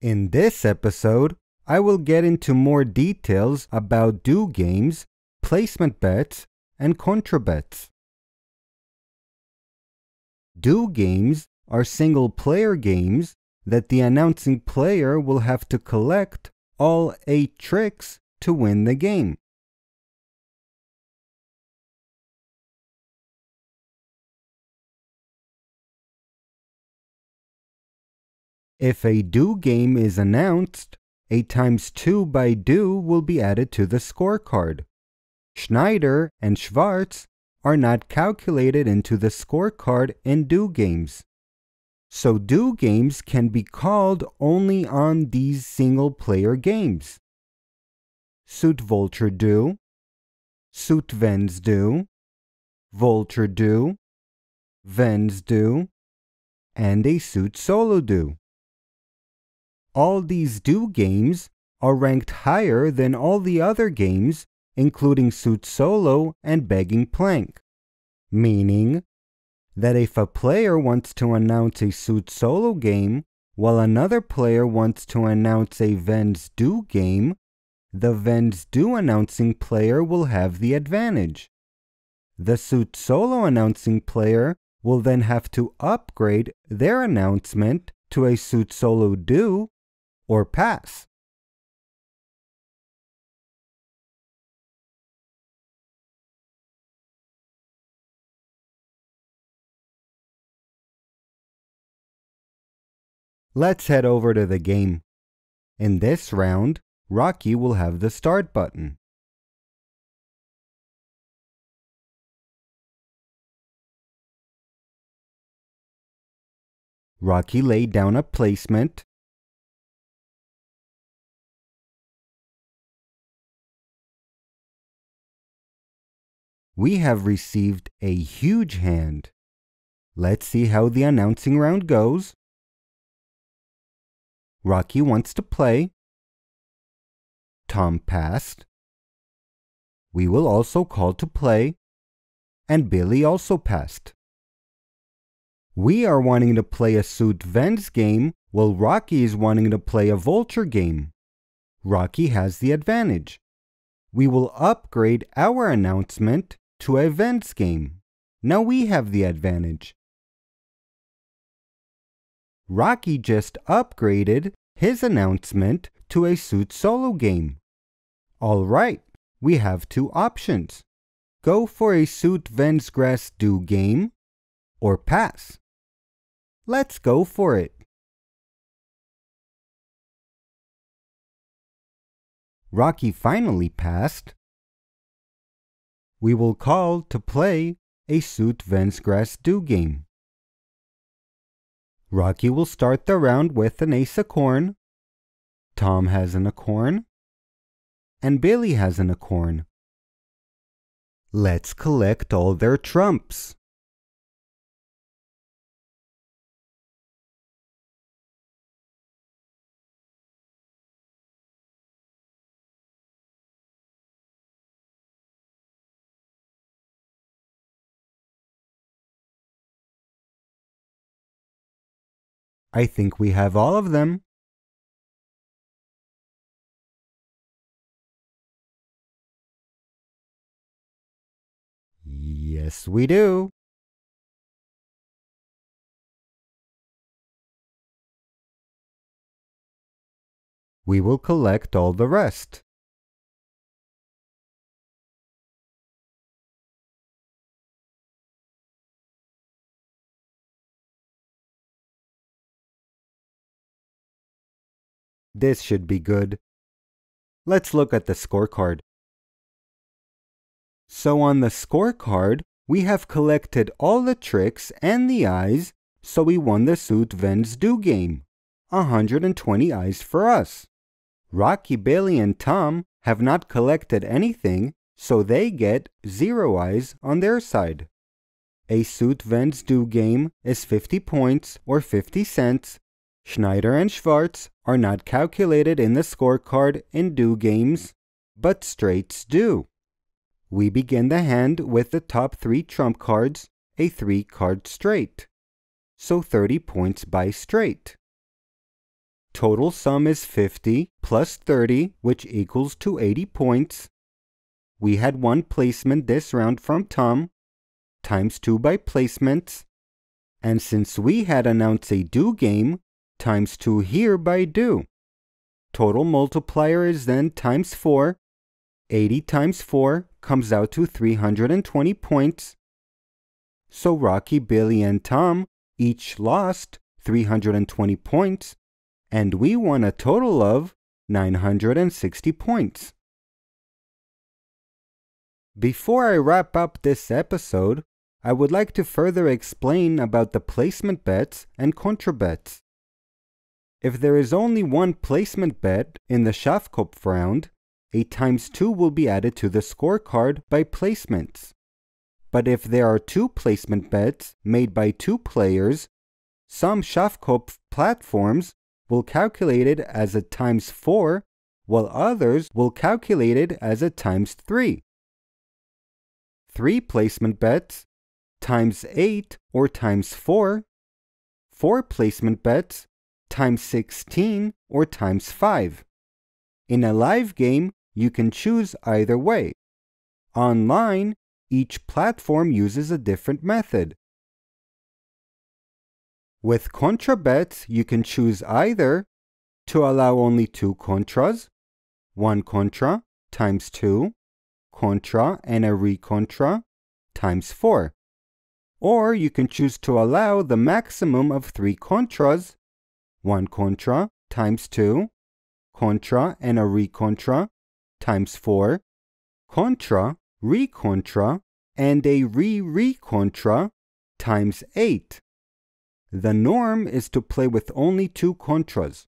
In this episode, I will get into more details about do games, placement bets, and Kontra bets. Do games are single-player games that the announcing player will have to collect all 8 tricks to win the game. If a do game is announced, a times 2 by do will be added to the scorecard. Schneider and Schwarz are not calculated into the scorecard in do games. So do games can be called only on these single-player games. Suit Vulture do, Suit Vens do, Vulture do, Vens do, and a Suit Solo do. All these do games are ranked higher than all the other games, including Suit Solo and Begging Plank, meaning that if a player wants to announce a Suit Solo game while another player wants to announce a Vens do game, the Vens do announcing player will have the advantage. The Suit Solo announcing player will then have to upgrade their announcement to a Suit Solo do or pass. Let's head over to the game. In this round, Rocky will have the start button. Rocky laid down a placement. We have received a huge hand. Let's see how the announcing round goes. Rocky wants to play. Tom passed. We will also call to play. And Billy also passed. We are wanting to play a Suit Vens game while Rocky is wanting to play a Vulture game. Rocky has the advantage. We will upgrade our announcement to a Vens game. Now we have the advantage. Rocky just upgraded his announcement to a Suit Solo game. Alright, we have 2 options. Go for a Suit Vens Grass do game or pass. Let's go for it. Rocky finally passed. We will call to play a Suit Vens Grass do game. Rocky will start the round with an ace acorn. Tom has an acorn. And Billy has an acorn. Let's collect all their trumps. I think we have all of them. Yes, we do. We will collect all the rest. This should be good. Let's look at the scorecard. So on the scorecard, we have collected all the tricks and the eyes, so we won the Suit Vens do game. 120 eyes for us. Rocky, Billy, and Tom have not collected anything, so they get 0 eyes on their side. A Suit Vens do game is 50 points or 50 cents. Schneider and Schwarz are not calculated in the scorecard in do games, but straights do. We begin the hand with the top 3 trump cards, a 3-card straight. So 30 points by straight. Total sum is 50 plus 30, which equals to 80 points. We had one placement this round from Tom, times 2 by placements. And since we had announced a do game, times 2 here by do. Total multiplier is then times 4. 80 times 4 comes out to 320 points. So Rocky, Billy, and Tom each lost 320 points, and we won a total of 960 points. Before I wrap up this episode, I would like to further explain about the placement bets and contra bets. If there is only one placement bet in the Schafkopf round, a times 2 will be added to the scorecard by placements. But if there are 2 placement bets made by 2 players, some Schafkopf platforms will calculate it as a times 4, while others will calculate it as a times 3. 3 placement bets, times 8 or times 4. 4 placement bets, times 16 or times 5. In a live game, you can choose either way. Online, each platform uses a different method. With contra bets, you can choose either to allow only 2 contras, 1 contra times 2, contra and a recontra times 4. Or you can choose to allow the maximum of 3 contras, 1 contra times 2, contra and a recontra times 4, contra, recontra, and a re-recontra times 8. The norm is to play with only 2 contras.